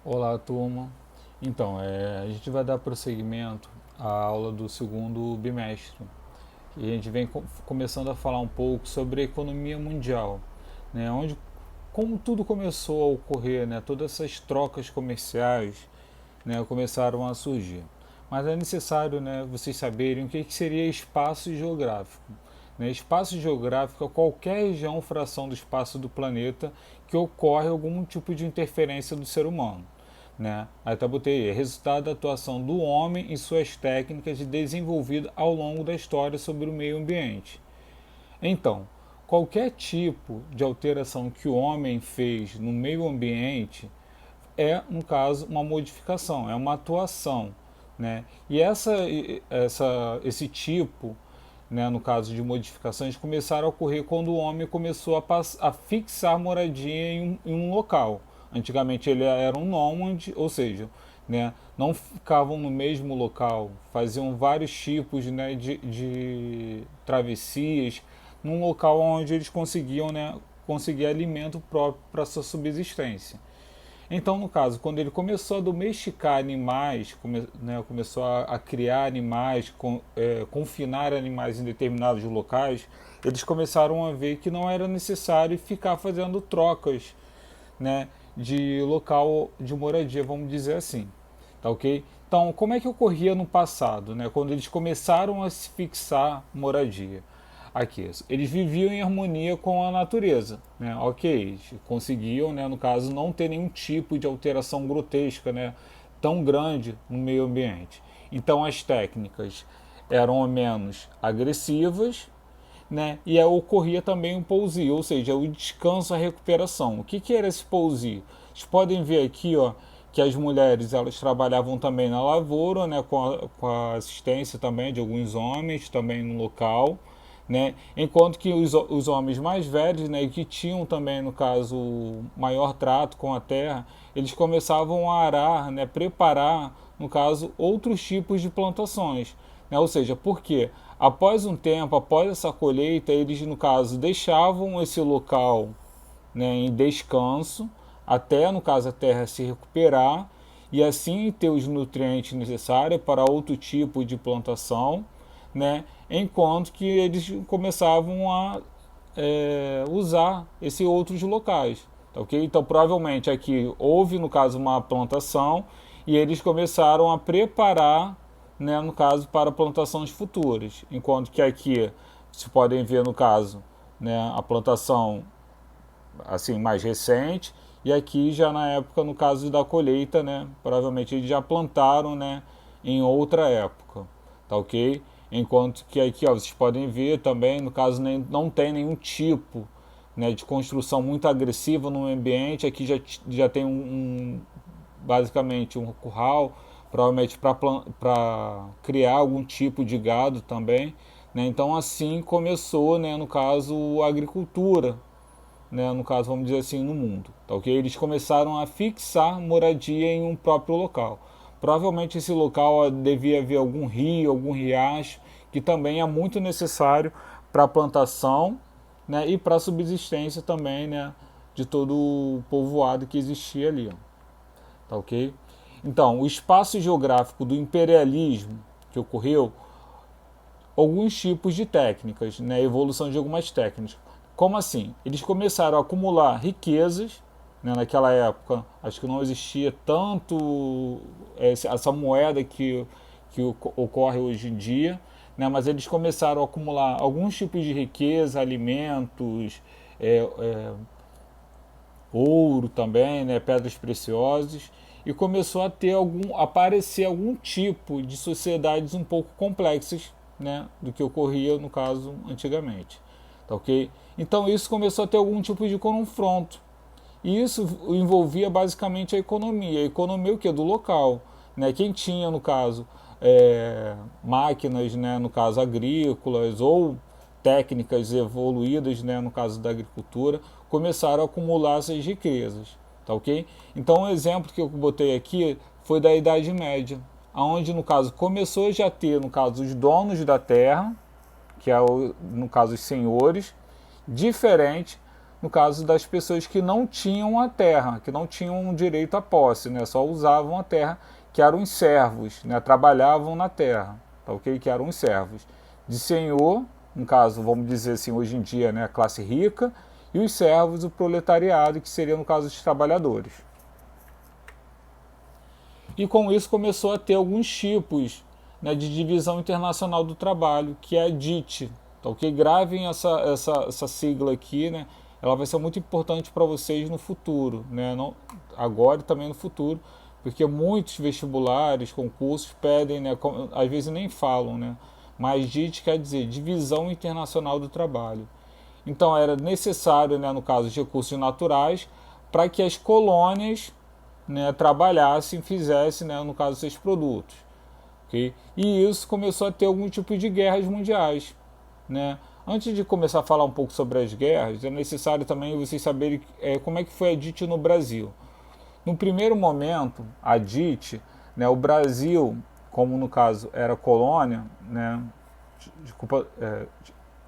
Olá, turma. Então, a gente vai dar prosseguimento à aula do segundo bimestre. E a gente vem começando a falar um pouco sobre a economia mundial, né? Como tudo começou a ocorrer, né? Todas essas trocas comerciais, né, começaram a surgir. Mas é necessário, né, vocês saberem o que seria espaço geográfico. Né? Espaço geográfico é qualquer região ou fração do espaço do planeta que ocorre algum tipo de interferência do ser humano. Né? Aí tá botei aí, resultado da atuação do homem e suas técnicas desenvolvidas ao longo da história sobre o meio ambiente. Então, qualquer tipo de alteração que o homem fez no meio ambiente no caso, uma modificação, é uma atuação. Né? E esse tipo, né, no caso de modificações, começaram a ocorrer quando o homem começou a fixar moradia em um local. Antigamente ele era um nômade, ou seja, né, não ficavam no mesmo local, faziam vários tipos, né, de travessias num local onde eles conseguiam, né, conseguir alimento próprio para sua subsistência. Então, no caso, quando ele começou a domesticar animais, começou a criar animais, confinar animais em determinados locais, eles começaram a ver que não era necessário ficar fazendo trocas, né, de local de moradia, vamos dizer assim. Tá ok? Então, como é que ocorria no passado, né, quando eles começaram a se fixar moradia? Aqui, eles viviam em harmonia com a natureza, né? Ok, eles conseguiam, né, no caso, não ter nenhum tipo de alteração grotesca, né, tão grande no meio ambiente. Então, as técnicas eram menos agressivas, né? E aí ocorria também o pousio, ou seja, o descanso, a recuperação. O que era esse pousio? Vocês podem ver aqui, ó, que as mulheres elas trabalhavam também na lavoura, né, com a assistência também de alguns homens também no local, né, enquanto que os homens mais velhos, né, que tinham também no caso maior trato com a terra, eles começavam a arar, né, preparar no caso outros tipos de plantações, né, ou seja, porque após um tempo, após essa colheita, eles no caso deixavam esse local, né, em descanso, até no caso a terra se recuperar e assim ter os nutrientes necessários para outro tipo de plantação, né, enquanto que eles começavam a usar esses outros locais. Tá, ok? Então provavelmente aqui houve no caso uma plantação e eles começaram a preparar, né, no caso para plantações futuras, enquanto que aqui se podem ver no caso, né, a plantação assim mais recente e aqui já na época no caso da colheita, né, provavelmente eles já plantaram, né, em outra época, tá ok? Enquanto que aqui, ó, vocês podem ver também, no caso não tem nenhum tipo, né, de construção muito agressiva no ambiente, aqui já tem basicamente um curral, provavelmente para criar algum tipo de gado também, né? Então assim começou, né, no caso a agricultura, né, no caso vamos dizer assim, no mundo, tá ok? Eles começaram a fixar moradia em um próprio local. Provavelmente esse local devia haver algum rio, algum riacho, que também é muito necessário para a plantação, né, e para a subsistência também, né, de todo o povoado que existia ali, ó, tá ok? Então, o espaço geográfico do imperialismo que ocorreu, alguns tipos de técnicas, né, a evolução de algumas técnicas. Como assim? Eles começaram a acumular riquezas, né, naquela época, acho que não existia tanto essa moeda que ocorre hoje em dia, né, mas eles começaram a acumular alguns tipos de riqueza, alimentos, é, é, ouro também, né, pedras preciosas, e começou a ter aparecer algum tipo de sociedades um pouco complexas, né, do que ocorria no caso antigamente, tá ok? Então isso começou a ter algum tipo de confronto e isso envolvia basicamente a economia o que do local, né? Quem tinha no caso máquinas, né, no caso agrícolas ou técnicas evoluídas, né, no caso da agricultura, começaram a acumular essas riquezas, tá ok? Então um exemplo que eu botei aqui foi da Idade Média, aonde no caso começou já a ter no caso os donos da terra, que é no caso os senhores, diferente no caso das pessoas que não tinham a terra, que não tinham direito à posse, né? Só usavam a terra, que eram os servos, né? Trabalhavam na terra, tá ok? Que eram os servos. De senhor, no caso, vamos dizer assim, hoje em dia, né? A classe rica, e os servos, o proletariado, que seria, no caso, os trabalhadores. E com isso começou a ter alguns tipos, né, de divisão internacional do trabalho, que é a DIT. Tá, ok? Gravem essa sigla aqui, né? Ela vai ser muito importante para vocês no futuro, né? Não, agora e também no futuro, porque muitos vestibulares, concursos pedem, né, às vezes nem falam, né? Mas DIT quer dizer Divisão Internacional do Trabalho. Então era necessário, né, no caso de recursos naturais, para que as colônias, né, trabalhassem, fizessem, né, no caso, seus produtos. Okay? E isso começou a ter algum tipo de guerras mundiais. Né? Antes de começar a falar um pouco sobre as guerras, é necessário também vocês saberem como é que foi a DIT no Brasil. No primeiro momento, a DIT, né, o Brasil, como no caso era colônia, né,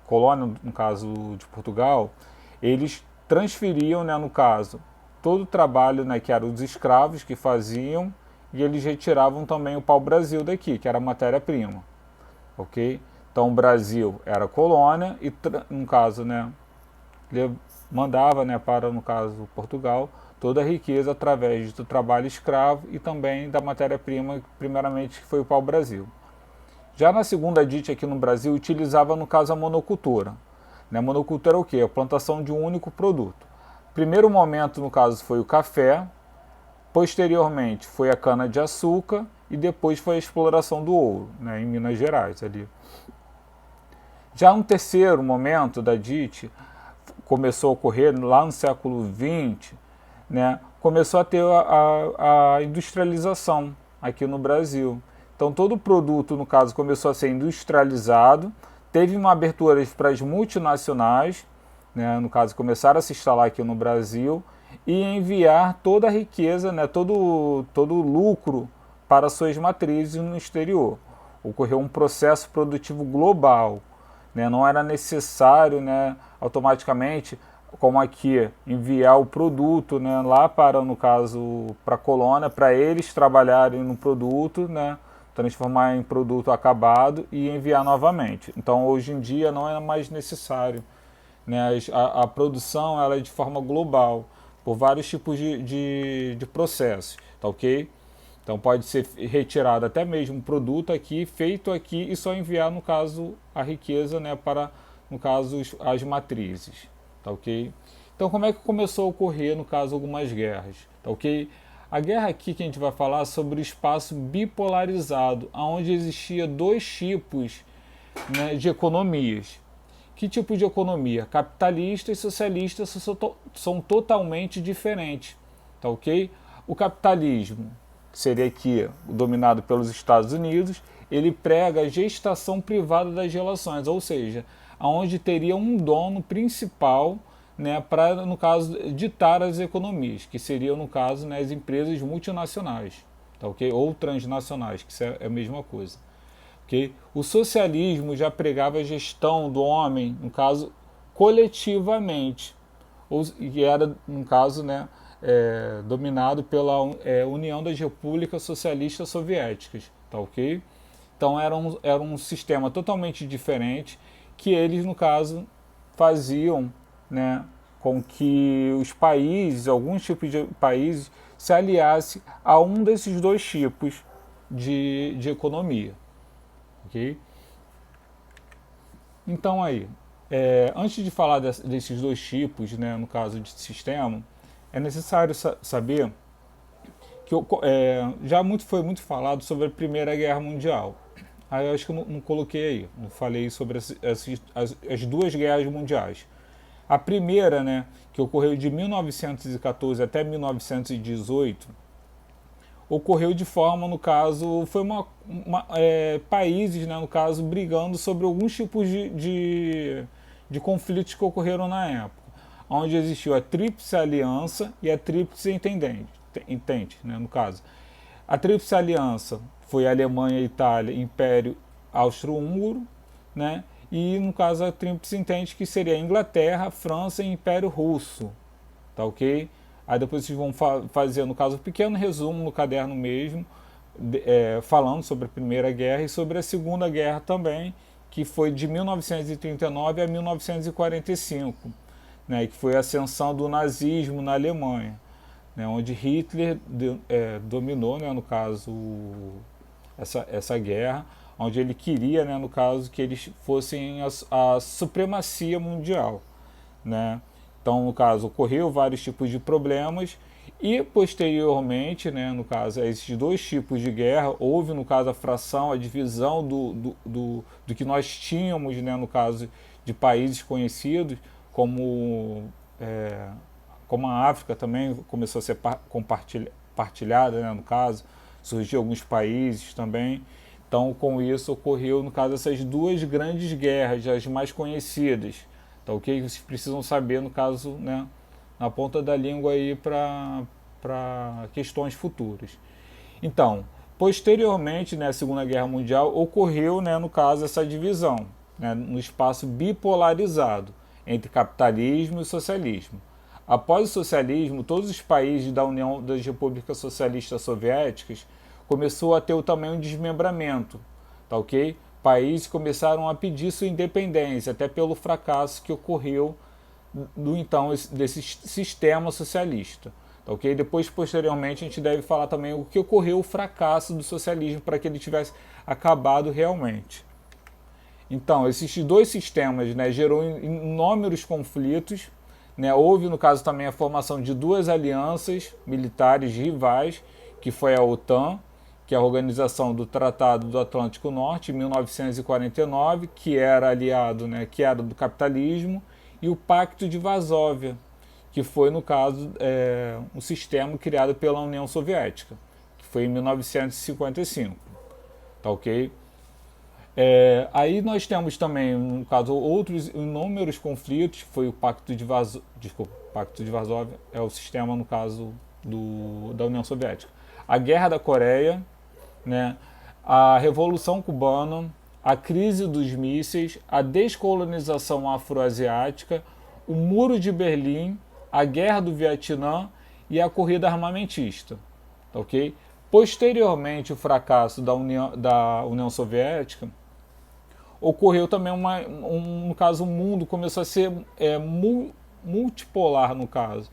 colônia no caso de Portugal, eles transferiam, né, no caso, todo o trabalho, né, que eram os escravos que faziam, e eles retiravam também o pau-brasil daqui, que era a matéria-prima. Ok? Então o Brasil era colônia e, no caso, né, ele mandava, né, para, no caso, Portugal, toda a riqueza através do trabalho escravo e também da matéria-prima, primeiramente, que foi o pau-brasil. Já na segunda DIT aqui no Brasil, utilizava, no caso, a monocultura. Né? Monocultura é o quê? A plantação de um único produto. Primeiro momento, no caso, foi o café, posteriormente foi a cana-de-açúcar e depois foi a exploração do ouro, né, em Minas Gerais. Ali. Já um terceiro momento da DIT, começou a ocorrer lá no século XX, né, começou a ter a industrialização aqui no Brasil. Então todo o produto, no caso, começou a ser industrializado, teve uma abertura para as multinacionais, né, no caso, começaram a se instalar aqui no Brasil e enviar toda a riqueza, né, todo o lucro para suas matrizes no exterior. Ocorreu um processo produtivo global. Né, não era necessário, né, automaticamente, como aqui, enviar o produto, né, lá para, no caso, para a colônia, para eles trabalharem no produto, né, transformar em produto acabado e enviar novamente. Então, hoje em dia, não é mais necessário. Né, a produção ela é de forma global, por vários tipos de processos, tá ok? Então pode ser retirado até mesmo um produto aqui, feito aqui e só enviar, no caso, a riqueza, né, para, no caso, as matrizes, tá ok? Então como é que começou a ocorrer, no caso, algumas guerras, tá ok? A guerra aqui que a gente vai falar é sobre o espaço bipolarizado, onde existia dois tipos, né, de economias. Que tipo de economia? Capitalista e socialista são totalmente diferentes, tá ok? O capitalismo, que seria aqui dominado pelos Estados Unidos, ele prega a gestação privada das relações, ou seja, aonde teria um dono principal, né, para, no caso, ditar as economias, que seriam, no caso, né, as empresas multinacionais, tá ok? Ou transnacionais, que é a mesma coisa. Okay? O socialismo já pregava a gestão do homem, no caso, coletivamente, e era, no caso, né, dominado pela União das Repúblicas Socialistas Soviéticas. Tá, ok? Então era um sistema totalmente diferente que eles, no caso, faziam, né, com que os países, alguns tipos de países, se aliassem a um desses dois tipos de economia. Okay? Então aí, antes de falar desses dois tipos, né, no caso de sistema, é necessário saber que foi muito falado sobre a Primeira Guerra Mundial. Aí eu acho que eu não coloquei aí, não falei sobre as duas guerras mundiais. A primeira, né, que ocorreu de 1914 até 1918, ocorreu de forma, no caso, foi países, né, no caso, brigando sobre alguns tipos de conflitos que ocorreram na época, onde existiu a Tríplice Aliança e a Tríplice Entente, né, no caso. A Tríplice Aliança foi a Alemanha, Itália, Império Austro-Húngaro, né, e no caso a Tríplice Entente, que seria Inglaterra, França e Império Russo, tá ok? Aí depois vocês vão fazer, no caso, um pequeno resumo no caderno mesmo, falando sobre a Primeira Guerra e sobre a Segunda Guerra também, que foi de 1939 a 1945, né, que foi a ascensão do nazismo na Alemanha, né, onde Hitler dominou, né, no caso, essa guerra, onde ele queria, né, no caso, que eles fossem a supremacia mundial, né? Então, no caso, ocorreu vários tipos de problemas e, posteriormente, né, no caso, a esses dois tipos de guerra, houve, no caso, a fração, a divisão do que nós tínhamos, né, no caso, de países conhecidos, como, é, como a África também começou a ser partilhada, né, no caso, surgiu alguns países também. Então, com isso, ocorreu, no caso, essas duas grandes guerras, as mais conhecidas. Tá ok? Vocês precisam saber, no caso, né, na ponta da língua aí para questões futuras. Então, posteriormente, né, a Segunda Guerra Mundial, ocorreu, né, no caso, essa divisão, né, no espaço bipolarizado entre capitalismo e socialismo. Após o socialismo, todos os países da União das Repúblicas Socialistas Soviéticas começou a ter também um desmembramento, tá ok? Países começaram a pedir sua independência, até pelo fracasso que ocorreu do então desse sistema socialista. Tá ok? Depois, posteriormente, a gente deve falar também o que ocorreu o fracasso do socialismo para que ele tivesse acabado realmente. Então, esses dois sistemas, né, gerou inúmeros conflitos, né? Houve, no caso, também a formação de duas alianças militares rivais, que foi a OTAN, que é a Organização do Tratado do Atlântico Norte, em 1949, que era aliado, né, que era do capitalismo, e o Pacto de Varsóvia, que foi, no caso, um sistema criado pela União Soviética, que foi em 1955. Tá ok? Aí nós temos também, no caso, outros inúmeros conflitos, foi o Pacto de Varsóvia, desculpa, Pacto de Varsóvia é o sistema, no caso, da União Soviética. A Guerra da Coreia, né, a Revolução Cubana, a crise dos mísseis, a descolonização afroasiática, o Muro de Berlim, a Guerra do Vietnã e a corrida armamentista. Tá ok? Posteriormente, o fracasso da União Soviética, ocorreu também no caso, o mundo começou a ser multipolar, no caso.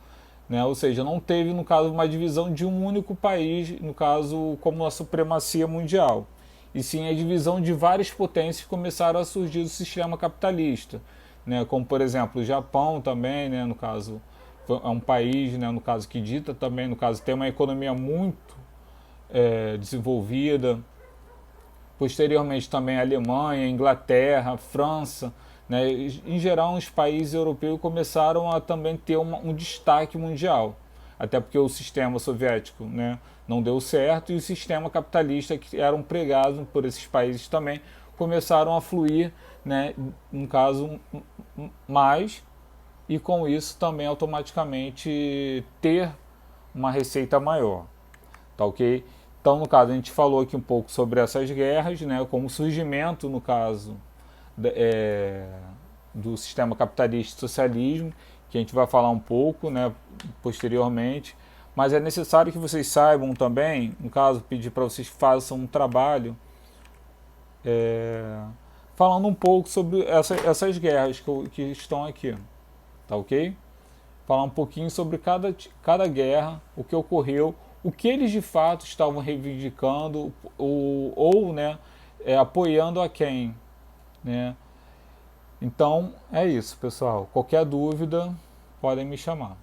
Né? Ou seja, não teve, no caso, uma divisão de um único país, no caso, como a supremacia mundial. E sim a divisão de várias potências que começaram a surgir do sistema capitalista. Né? Como, por exemplo, o Japão também, né? No caso, é um país, né? No caso, que dita também, no caso, tem uma economia muito desenvolvida. Posteriormente também a Alemanha, Inglaterra, França, né? Em geral os países europeus começaram a também ter um destaque mundial, até porque o sistema soviético, né, não deu certo e o sistema capitalista que eram pregados por esses países também começaram a fluir, né, no caso mais, e com isso também automaticamente ter uma receita maior. Tá ok? Então, no caso, a gente falou aqui um pouco sobre essas guerras, né, como surgimento, no caso, do sistema capitalista e socialismo, que a gente vai falar um pouco, né, posteriormente. Mas é necessário que vocês saibam também, no caso, pedir para vocês que façam um trabalho falando um pouco sobre essas guerras que estão aqui. Tá ok? Falar um pouquinho sobre cada guerra, o que ocorreu, o que eles de fato estavam reivindicando ou né, apoiando a quem. Né? Então é isso, pessoal. Qualquer dúvida, podem me chamar.